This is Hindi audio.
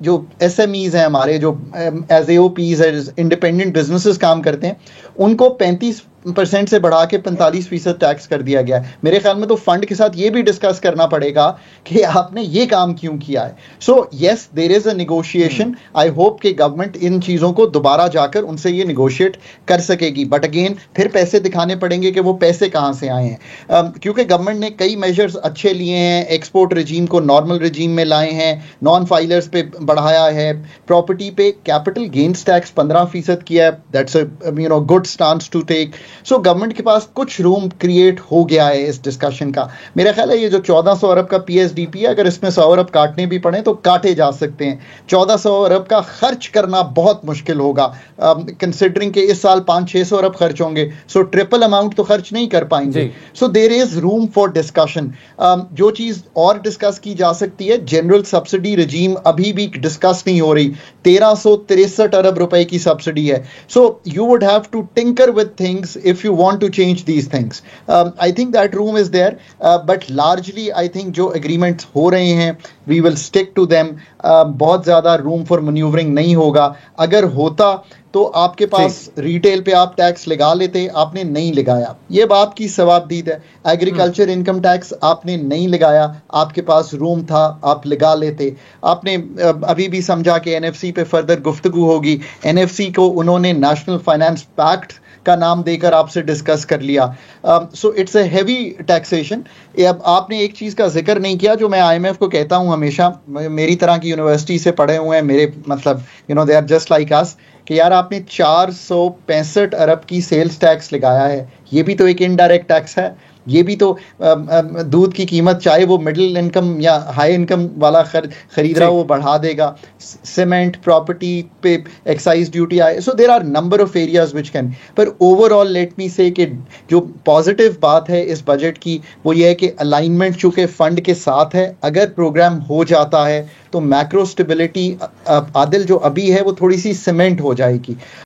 जो SMEs हैं हमारे, जो एज AOPs है, इंडिपेंडेंट बिजनेसेस काम करते हैं, उनको 35% से बढ़ा के 45% टैक्स कर दिया गया है। मेरे ख्याल में तो फंड के साथ ये भी डिस्कस करना पड़ेगा कि आपने ये काम क्यों किया है। So yes, there is a negotiation. I hope कि गवर्नमेंट इन चीज़ों को दोबारा जाकर उनसे ये निगोशिएट कर सकेगी, बट अगेन फिर पैसे दिखाने पड़ेंगे कि वो पैसे कहाँ से आए हैं, क्योंकि गवर्नमेंट ने कई मेजर्स अच्छे लिए हैं, एक्सपोर्ट रजीम को नॉर्मल रजीम में लाए हैं, नॉन फाइलर्स पे बढ़ाया है, प्रॉपर्टी पे कैपिटल गेन्स टैक्स 15% किया है, that's a good stance to take. So government के पास कुछ रूम क्रिएट हो गया है इस डिस्कशन का। मेरा ख्याल है ये जो 1400 अरब का PSDP है, अगर इसमें 100 अरब काटने भी पड़े तो काटे जा सकते हैं। 1400 अरब का खर्च करना बहुत मुश्किल होगा, कंसिडरिंग कि इस साल 500-600 अरब खर्च होंगे, सो ट्रिपल अमाउंट तो खर्च नहीं कर पाएंगे। So there is room for discussion. जो चीज़ और डिस्कस की जा सकती है, जनरल सब्सिडी रजीम अभी भी डिस्कस नहीं हो रही। 1363 अरब रुपए की सब्सिडी है। So you would have to tinker with things if you want to change these things. I think that room is there, but largely I think जो agreements हो रहे हैं we will stick to them. बहुत ज़्यादा room for maneuvering नहीं होगा। अगर होता तो आपके पास रिटेल पे आप टैक्स लगा लेते, आपने नहीं लगाया, ये बात की सवाबदीद है। एग्रीकल्चर इनकम टैक्स आपने नहीं लगाया, आपके पास रूम था, आप लगा लेते। आपने अभी भी समझा कि NFC पे फर्दर गुफ्तगू होगी, NFC को उन्होंने नेशनल फाइनेंस पैक्ट का नाम देकर आपसे डिस्कस कर लिया। So it's a heavy taxation. अब आपने एक चीज़ का जिक्र नहीं किया जो मैं IMF को कहता हूँ हमेशा, मेरी तरह की यूनिवर्सिटी से पढ़े हुए हैं, मेरे मतलब they are just like us, कि यार आपने 465 अरब की सेल्स टैक्स लगाया है, ये भी तो एक इनडायरेक्ट टैक्स है। ये भी तो दूध की कीमत चाहे वो मिडिल इनकम या हाई इनकम वाला खरीद रहा हो वो बढ़ा देगा। सीमेंट प्रॉपर्टी पे एक्साइज ड्यूटी आए। So there are number of areas which can, पर ओवरऑल लेट मी से कि जो पॉजिटिव बात है इस बजट की वो ये है कि अलाइनमेंट चूँकि फंड के साथ है, अगर प्रोग्राम हो जाता है तो मैक्रो स्टेबिलिटी आदिल जो अभी है वो थोड़ी सी सीमेंट हो जाएगी।